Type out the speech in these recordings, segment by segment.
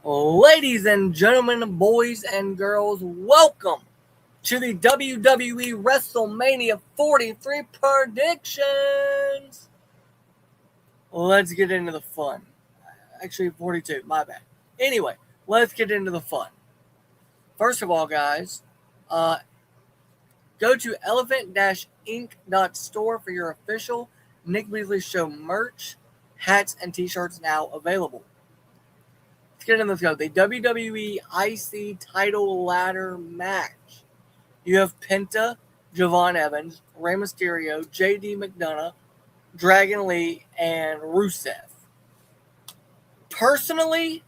Ladies and gentlemen, boys and girls, welcome to the WWE WrestleMania 43 predictions. Let's get into the fun. Actually, 42, my bad. Anyway, let's get into the fun. First of all, guys, go to elephant-inc.store for your official Nick Beasley Show merch, hats, and t-shirts now available. Let's get into this. Go. The WWE IC title ladder match. You have Penta, Javon Evans, Rey Mysterio, JD McDonough, Dragon Lee, and Rusev. Personally,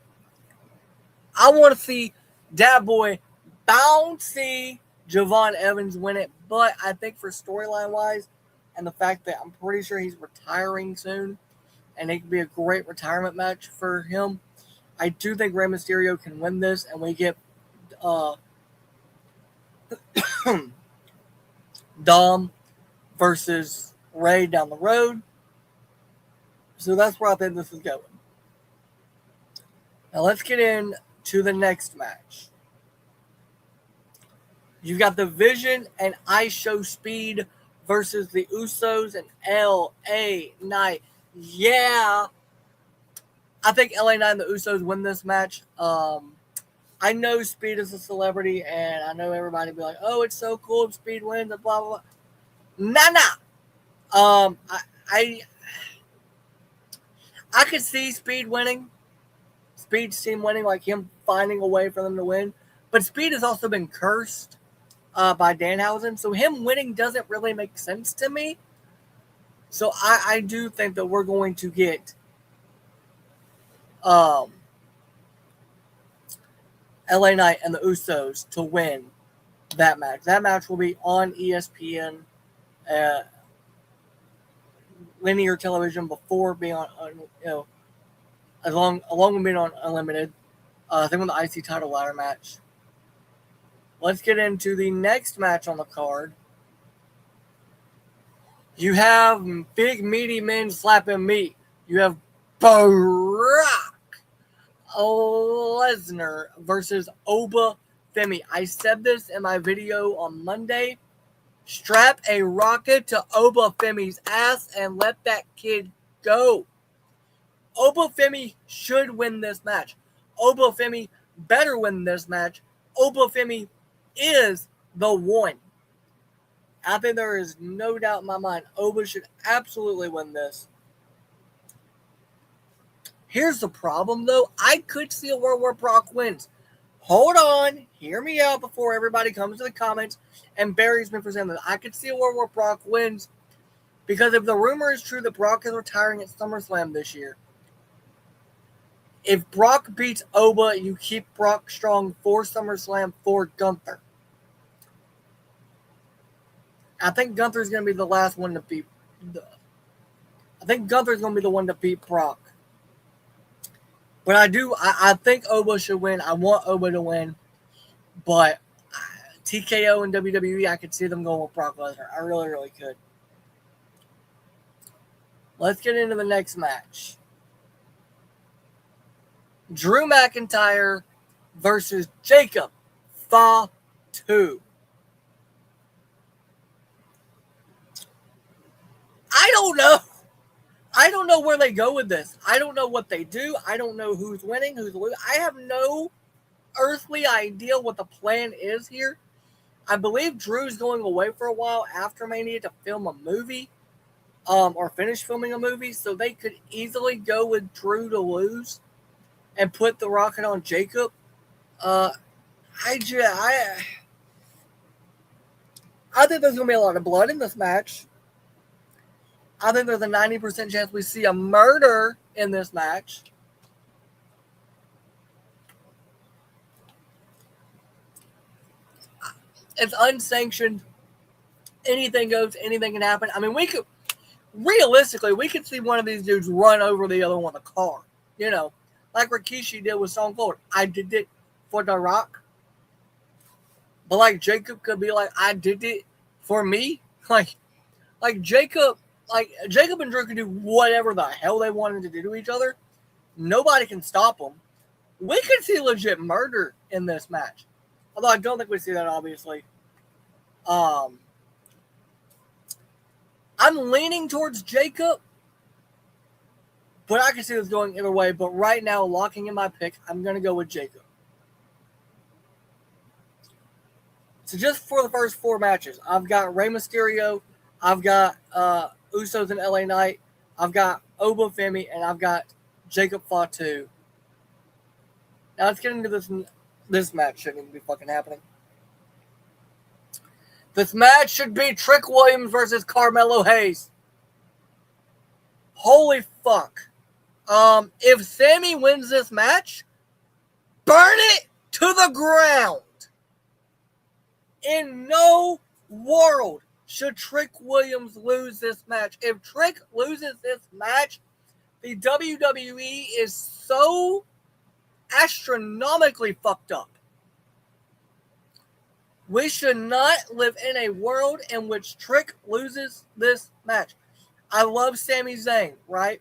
I want to see that boy bouncy Javon Evans win it, but I think for storyline wise, and the fact that I'm pretty sure he's retiring soon, and it could be a great retirement match for him, I do think Rey Mysterio can win this, and we get Dom versus Ray down the road. So that's where I think this is going. Now let's get into the next match. You've got the Vision and I Show Speed versus the Usos and LA Knight. Yeah, I think LA Knight and the Usos win this match. I know Speed is a celebrity, and I know everybody will be like, "Oh, it's so cool if Speed wins," and blah blah blah. Nah. I could see Speed winning. Speed's team winning, like him finding a way for them to win. But Speed has also been cursed by Danhausen, so him winning doesn't really make sense to me. So I do think that we're going to get LA Knight and the Usos to win that match. That match will be on ESPN linear television before being on along with being on Unlimited. I think on the IC title ladder match. Let's get into the next match on the card. You have big meaty men slapping meat. You have Brock Lesnar versus Oba Femi. I said this in my video on Monday. Strap a rocket to Oba Femi's ass and let that kid go. Oba Femi should win this match. Oba Femi better win this match. Oba Femi is the one. I think there is no doubt in my mind. Oba should absolutely win this. Here's the problem, though. I could see a world where Brock wins. Hold on. Hear me out before everybody comes to the comments and buries me for saying that. I could see a world where Brock wins because if the rumor is true that Brock is retiring at SummerSlam this year, if Brock beats Oba, you keep Brock strong for SummerSlam for Gunther. I think Gunther's going to be the last one to beat. I think Gunther's going to be the one to beat Brock. But I think Oba should win. I want Oba to win. But TKO and WWE, I could see them going with Brock Lesnar. I really, really could. Let's get into the next match. Drew McIntyre versus Jacob Fatu. I don't know. I don't know where they go with this. I don't know what they do. I don't know who's winning, who's losing. I have no earthly idea what the plan is here. I believe Drew's going away for a while after Mania to film a movie or finish filming a movie, so they could easily go with Drew to lose and put the rocket on Jacob. I think there's going to be a lot of blood in this match. I think there's a 90% chance we see a murder in this match. It's unsanctioned. Anything goes. Anything can happen. I mean, we could see one of these dudes run over the other one with a car. You know, like Rikishi did with Stone Cold. I did it for The Rock. But like Jacob could be like, I did it for me. Like Jacob and Drew can do whatever the hell they wanted to do to each other. Nobody can stop them. We could see legit murder in this match. Although I don't think we see that, obviously. I'm leaning towards Jacob, but I can see this going either way. But right now, locking in my pick, I'm going to go with Jacob. So just for the first 4 matches, I've got Rey Mysterio, I've got Usos and LA Knight, I've got Oba Femi, and I've got Jacob Fatu. Now let's get into this match. Shouldn't even be fucking happening. This match should be Trick Williams versus Carmelo Hayes. Holy fuck. If Sammy wins this match, burn it to the ground. In no world should Trick Williams lose this match. If Trick loses this match, the WWE is so astronomically fucked up. We should not live in a world in which Trick loses this match. I love Sami Zayn, right?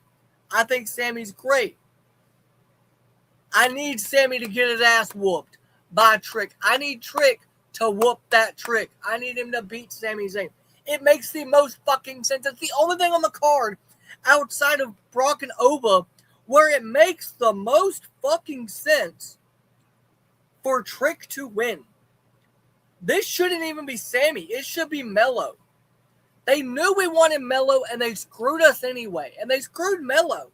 I think Sammy's great. I need Sammy to get his ass whooped by Trick. I need Trick to whoop that Trick. I need him to beat Sami Zayn. It makes the most fucking sense. It's the only thing on the card outside of Brock and Oba where it makes the most fucking sense for Trick to win. This shouldn't even be Sammy. It should be Mello. They knew we wanted Mello, and they screwed us anyway. And they screwed Mello.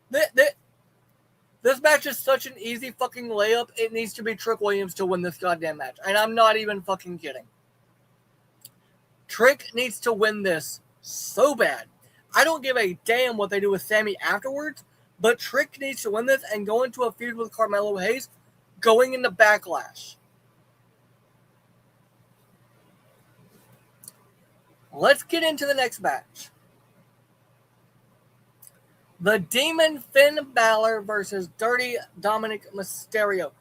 This match is such an easy fucking layup. It needs to be Trick Williams to win this goddamn match. And I'm not even fucking kidding. Trick needs to win this so bad. I don't give a damn what they do with Sammy afterwards, but Trick needs to win this and go into a feud with Carmelo Hayes going into Backlash. Let's get into the next match. The Demon Finn Balor versus Dirty Dominic Mysterio.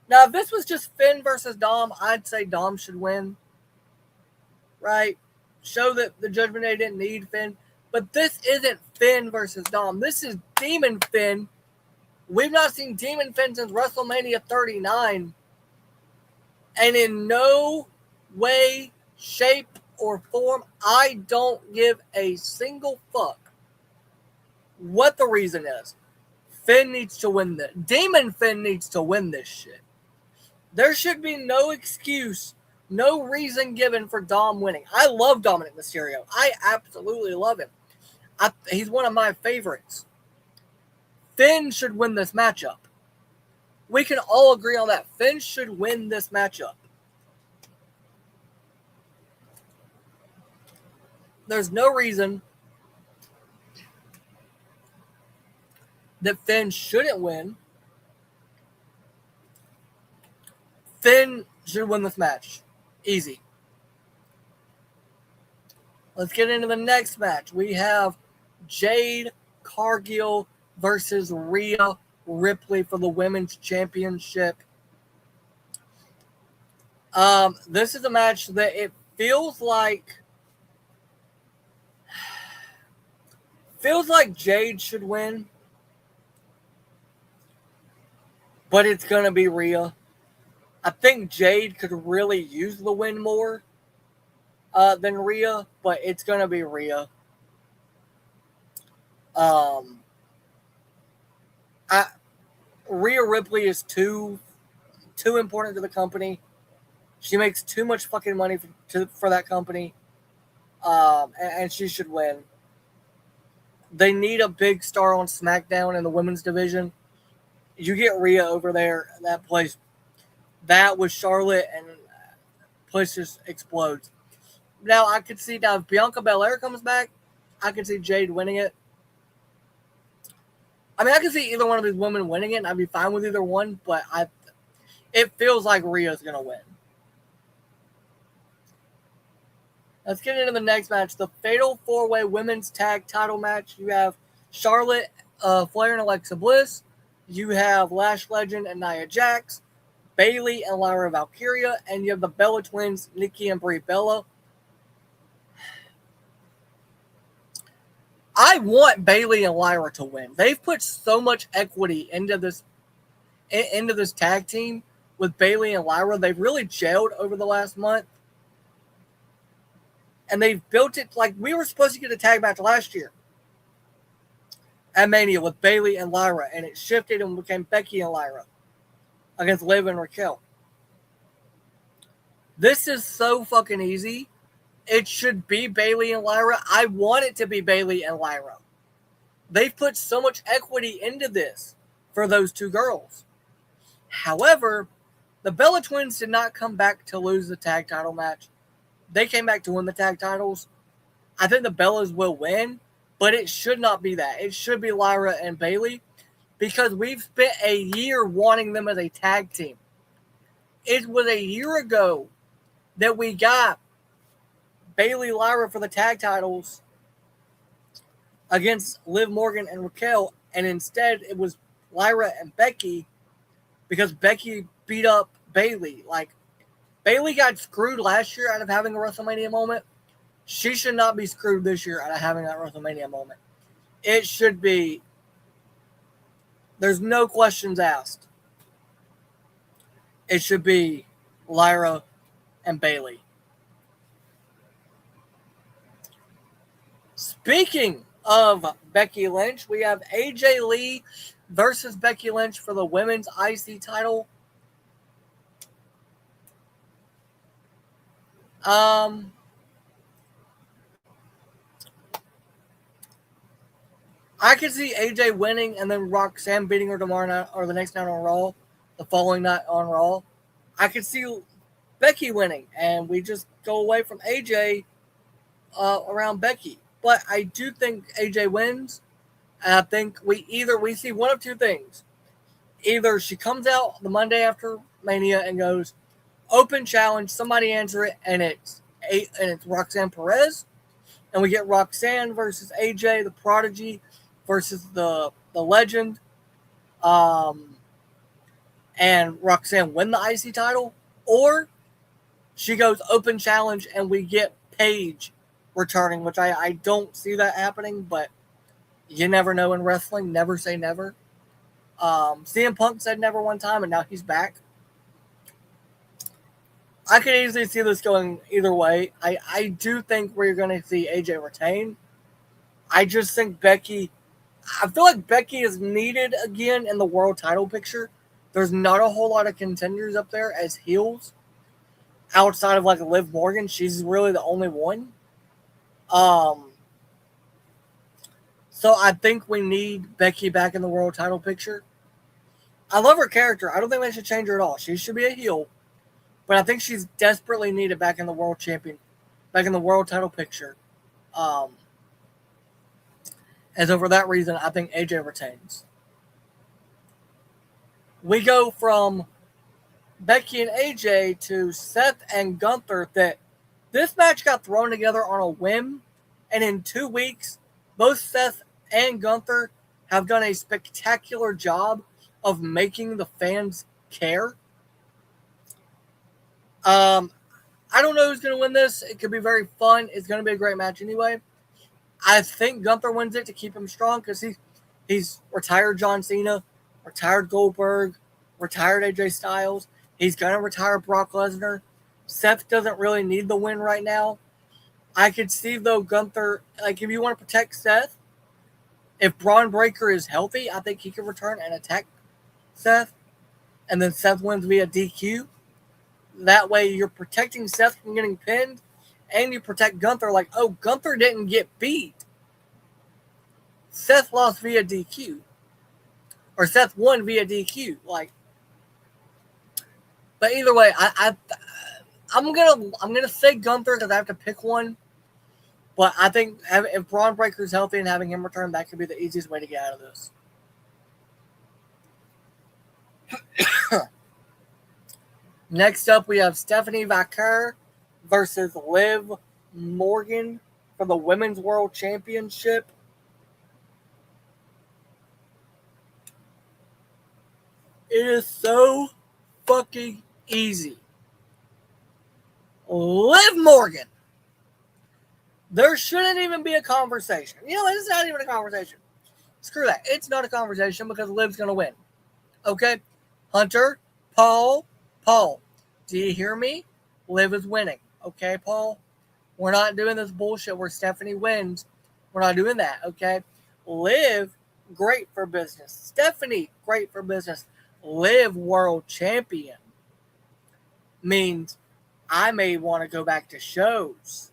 Now, if this was just Finn versus Dom, I'd say Dom should win. Right? Show that the Judgment Day didn't need Finn. But this isn't Finn versus Dom. This is Demon Finn. We've not seen Demon Finn since WrestleMania 39. And in no way, shape, or form, I don't give a single fuck what the reason is. Finn needs to win this. Demon Finn needs to win this shit. There should be no excuse, no reason given for Dom winning. I love Dominic Mysterio. I absolutely love him. He's one of my favorites. Finn should win this matchup. We can all agree on that. Finn should win this matchup. There's no reason that Finn shouldn't win. Finn should win this match. Easy. Let's get into the next match. We have Jade Cargill versus Rhea Ripley for the Women's Championship. This is a match that it feels like Jade should win, but it's going to be Rhea. I think Jade could really use the win more than Rhea, but it's going to be Rhea. Rhea Ripley is too important to the company. She makes too much fucking money for that company, and she should win. They need a big star on SmackDown in the women's division. You get Rhea over there, that place, that with Charlotte, and place just explodes. Now, I could see, if Bianca Belair comes back, I could see Jade winning it. I mean, I could see either one of these women winning it, and I'd be fine with either one, but it feels like Rhea's going to win. Let's get into the next match, the Fatal 4-Way Women's Tag Title match. You have Charlotte, Flair, and Alexa Bliss. You have Lash Legend and Nia Jax, Bayley and Lyra Valkyria, and you have the Bella Twins, Nikki and Brie Bella. I want Bayley and Lyra to win. They've put so much equity into this into this tag team with Bayley and Lyra. They've really gelled over the last month. And they've built it like we were supposed to get a tag match last year at Mania with Bayley and Lyra. And it shifted and became Becky and Lyra against Liv and Raquel. This is so fucking easy. It should be Bayley and Lyra. I want it to be Bayley and Lyra. They've put so much equity into this for those two girls. However, the Bella Twins did not come back to lose the tag title match. They came back to win the tag titles. I think the Bellas will win, but it should not be that. It should be Lyra and Bayley because we've spent a year wanting them as a tag team. It was a year ago that we got Bayley Lyra for the tag titles against Liv Morgan and Raquel, and instead it was Lyra and Becky because Becky beat up Bayley. Like, Bayley got screwed last year out of having a WrestleMania moment. She should not be screwed this year out of having that WrestleMania moment. It should be, there's no questions asked. It should be Lyra and Bayley. Speaking of Becky Lynch, we have AJ Lee versus Becky Lynch for the women's IC title. I could see AJ winning and then Roxanne beating her tomorrow night or the next night on Raw, the following night on Raw. I could see Becky winning and we just go away from AJ around Becky. But I do think AJ wins. And I think we see one of two things. Either she comes out the Monday after Mania and goes, open challenge, somebody answer it, and it's Roxanne Perez. And we get Roxanne versus AJ, the Prodigy, versus the Legend. And Roxanne win the IC title. Or she goes open challenge and we get Paige returning, which I don't see that happening, but you never know in wrestling. Never say never. CM Punk said never one time, and now he's back. I could easily see this going either way. I do think we're going to see AJ retain. I just think Becky, I feel like Becky is needed again in the world title picture. There's not a whole lot of contenders up there as heels. Outside of like Liv Morgan, she's really the only one. So I think we need Becky back in the world title picture. I love her character. I don't think they should change her at all. She should be a heel. But I think she's desperately needed back in the world title picture. And so for that reason, I think AJ retains. We go from Becky and AJ to Seth and Gunther. That this match got thrown together on a whim. And in 2 weeks, both Seth and Gunther have done a spectacular job of making the fans care. I don't know who's going to win this. It could be very fun. It's going to be a great match anyway. I think Gunther wins it to keep him strong because he's retired John Cena, retired Goldberg, retired AJ Styles. He's going to retire Brock Lesnar. Seth doesn't really need the win right now. I could see, though, Gunther, like, if you want to protect Seth, if Braun Breaker is healthy, I think he can return and attack Seth. And then Seth wins via DQ. That way you're protecting Seth from getting pinned. And you protect Gunther like, oh, Gunther didn't get beat. Seth lost via DQ. Or Seth won via DQ. Like, but either way, I'm gonna say Gunther because I have to pick one. But I think if Braun Breaker's healthy and having him return, that could be the easiest way to get out of this. Next up, we have Stephanie Vaquer versus Liv Morgan for the Women's World Championship. It is so fucking easy. Liv Morgan. There shouldn't even be a conversation. You know, it's not even a conversation. Screw that. It's not a conversation because Liv's going to win. Okay? Hunter, Paul, do you hear me? Liv is winning. Okay, Paul? We're not doing this bullshit where Stephanie wins. We're not doing that, okay? Liv, great for business. Stephanie, great for business. Liv, world champion, means I may want to go back to shows,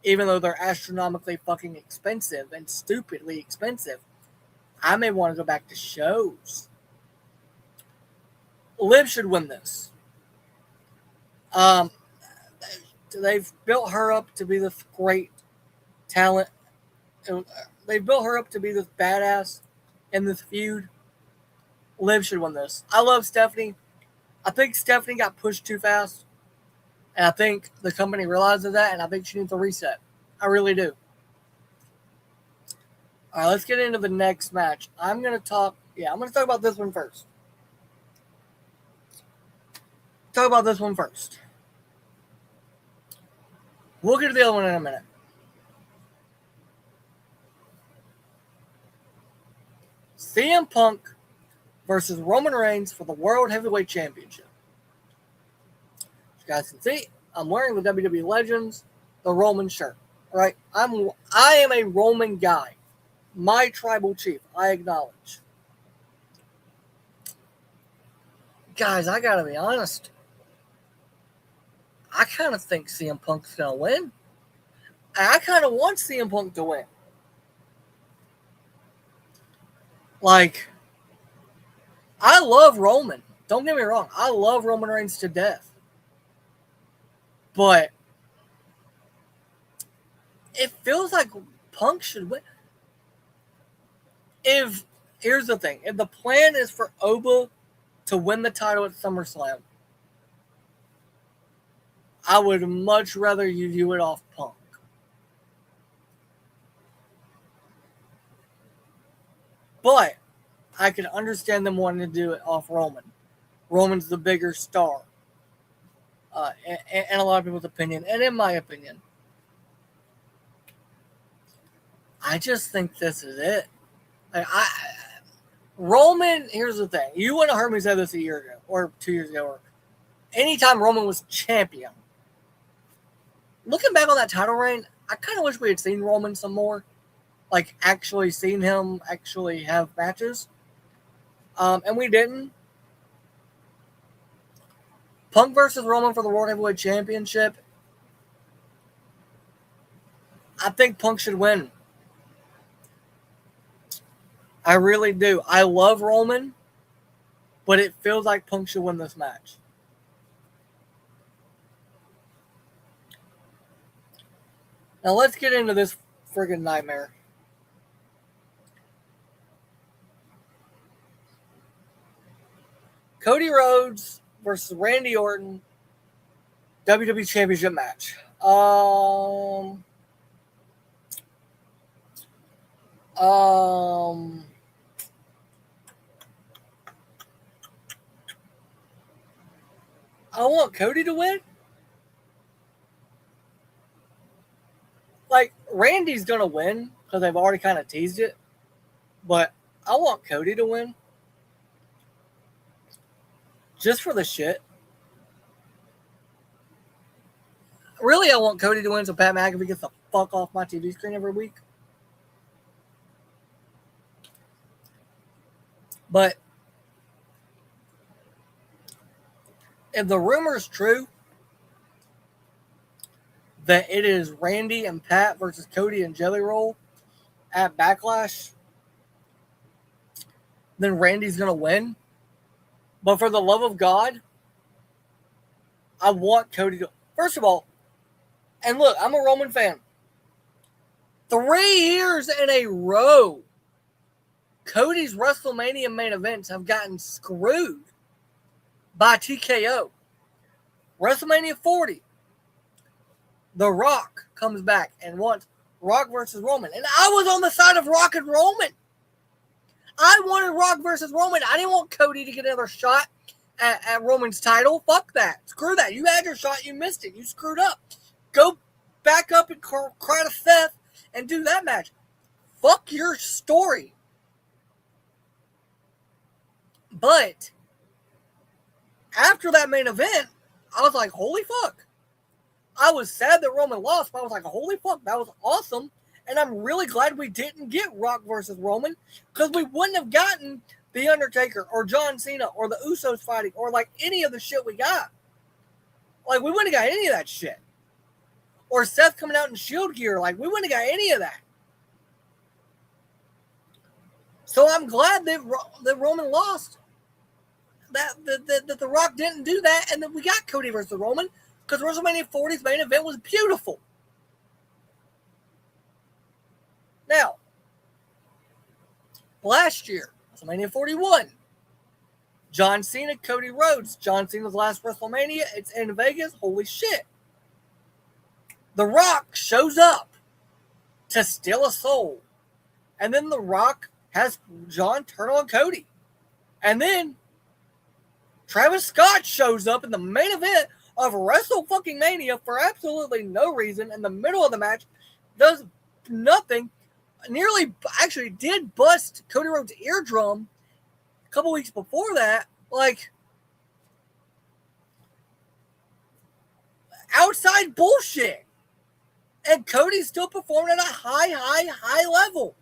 even though they're astronomically fucking expensive and stupidly expensive. I may want to go back to shows. Liv should win this. They've built her up to be this great talent. They've built her up to be this badass in this feud. Liv should win this. I love Stephanie. I think Stephanie got pushed too fast. And I think the company realizes that, and I think she needs a reset. I really do. All right, let's get into the next match. I'm going to talk about this one first. Talk about this one first. We'll get to the other one in a minute. CM Punk versus Roman Reigns for the World Heavyweight Championship. As you guys can see, I'm wearing the WWE Legends, the Roman shirt. Right? I am a Roman guy. My tribal chief, I acknowledge. Guys, I gotta be honest. I kind of think CM Punk's gonna win. I kind of want CM Punk to win. Like, I love Roman. Don't get me wrong. I love Roman Reigns to death. But it feels like Punk should win. Here's the thing. If the plan is for Oba to win the title at SummerSlam, I would much rather you do it off Punk. But I can understand them wanting to do it off Roman. Roman's the bigger star. In a lot of people's opinion, and in my opinion. I just think this is it. Roman, here's the thing. You wouldn't have heard me say this a year ago, or 2 years ago, or anytime Roman was champion. Looking back on that title reign, I kind of wish we had seen Roman some more. Like, actually seen him actually have matches. And we didn't. Punk versus Roman for the World Heavyweight Championship. I think Punk should win. I really do. I love Roman, but it feels like Punk should win this match. Now let's get into this friggin' nightmare. Cody Rhodes versus Randy Orton, WWE Championship match. I want Cody to win. Like, Randy's going to win because they've already kind of teased it. But I want Cody to win. Just for the shit. Really, I want Cody to win so Pat McAfee gets the fuck off my TV screen every week. But if the rumor is true that it is Randy and Pat versus Cody and Jelly Roll at Backlash, then Randy's going to win. But for the love of God, I want Cody to... First of all, and look, I'm a Roman fan. 3 years in a row, Cody's WrestleMania main events have gotten screwed by TKO. WrestleMania 40, The Rock comes back and wants Rock versus Roman. And I was on the side of Rock and Roman. I wanted Rock versus Roman. I didn't want Cody to get another shot at Roman's title. Fuck that. Screw that. You had your shot. You missed it. You screwed up. Go back up and cry to Seth and do that match. Fuck your story. But after that main event, I was like, holy fuck. I was sad that Roman lost, but I was like, holy fuck, that was awesome. And I'm really glad we didn't get Rock versus Roman, because we wouldn't have gotten The Undertaker or John Cena or the Usos fighting or like any of the shit we got. Like, we wouldn't have got any of that shit. Or Seth coming out in Shield gear. Like, we wouldn't have got any of that. So I'm glad that Roman lost. That The Rock didn't do that, and that we got Cody versus Roman, because WrestleMania 40's main event was beautiful. Now, last year, WrestleMania 41, John Cena, Cody Rhodes. John Cena's last WrestleMania. It's in Vegas. Holy shit. The Rock shows up to steal a soul. And then The Rock has John turn on Cody. And then Travis Scott shows up in the main event of WrestleMania for absolutely no reason in the middle of the match, does nothing, actually did bust Cody Rhodes' eardrum a couple weeks before that. Like, outside bullshit. And Cody still performed at a high level.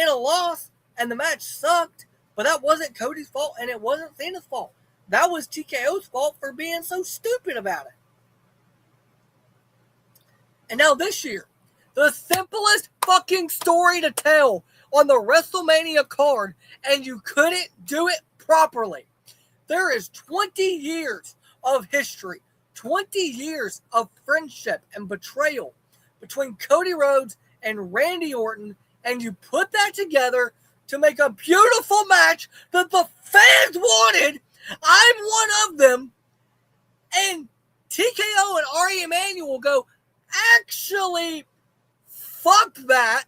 In a loss, and the match sucked, but that wasn't Cody's fault, and it wasn't Cena's fault. That was TKO's fault for being so stupid about it. And now this year, the simplest fucking story to tell on the WrestleMania card, and you couldn't do it properly. There is 20 years of history, 20 years of friendship and betrayal between Cody Rhodes and Randy Orton, and you put that together to make a beautiful match that the fans wanted. I'm one of them. And TKO and Ari Emanuel go, actually, fuck that.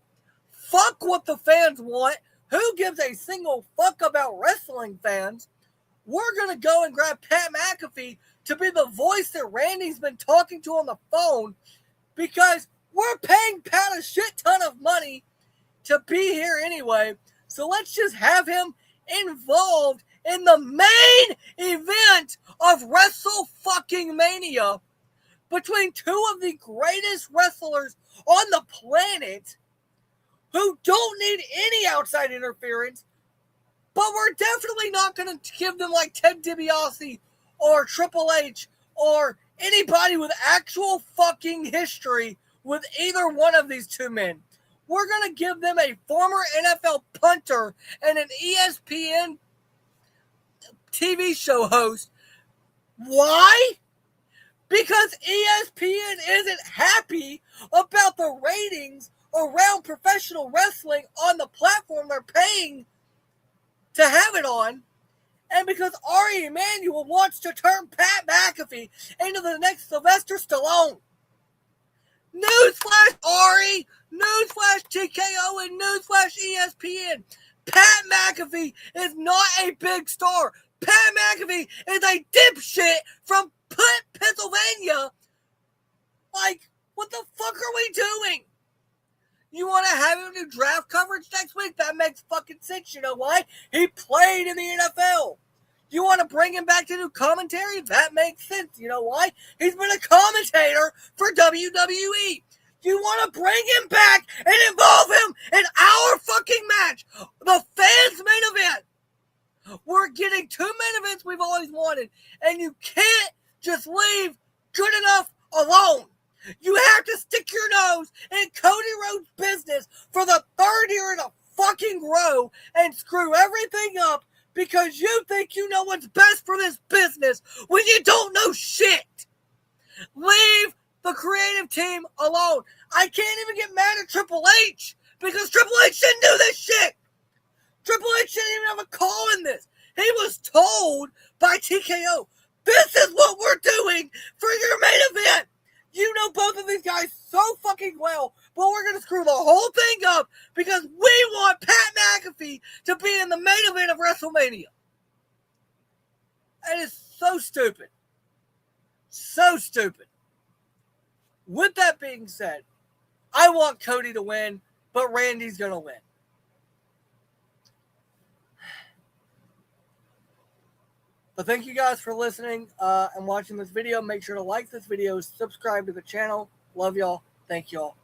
Fuck what the fans want. Who gives a single fuck about wrestling fans? We're going to go and grab Pat McAfee to be the voice that Randy's been talking to on the phone, because we're paying Pat a shit ton of money to be here anyway. So let's just have him involved in the main event of WrestleMania between two of the greatest wrestlers on the planet who don't need any outside interference, but we're definitely not going to give them like Ted DiBiase or Triple H or anybody with actual fucking history with either one of these two men. We're going to give them a former NFL punter and an ESPN TV show host. Why? Because ESPN isn't happy about the ratings around professional wrestling on the platform they're paying to have it on. And because Ari Emanuel wants to turn Pat McAfee into the next Sylvester Stallone. Newsflash Ari, newsflash TKO, and newsflash ESPN. Pat McAfee is not a big star. Pat McAfee is a dipshit from Pennsylvania. Like, what the fuck are we doing? You want to have him do draft coverage next week? That makes fucking sense. You know why? He played in the NFL. You want to bring him back to do commentary? That makes sense. You know why? He's been a commentator for WWE. You want to bring him back and involve him in our fucking match, the fans' main event. We're getting two main events we've always wanted, and you can't just leave good enough alone. You have to stick your nose in Cody Rhodes' business for the third year in a fucking row and screw everything up because you think you know what's best for this business when you don't know shit. Leave the creative team alone. I can't even get mad at Triple H because Triple H didn't do this shit. Triple H didn't even have a call in this. He was told by TKO, this is what we're doing for your main event. You know both of these guys so fucking well, but we're going to screw the whole thing up because we want Pat McAfee to be in the main event of WrestleMania. And it's so stupid. So stupid. With that being said, I want Cody to win, but Randy's going to win. But thank you guys for listening and watching this video. Make sure to like this video, subscribe to the channel. Love y'all. Thank y'all.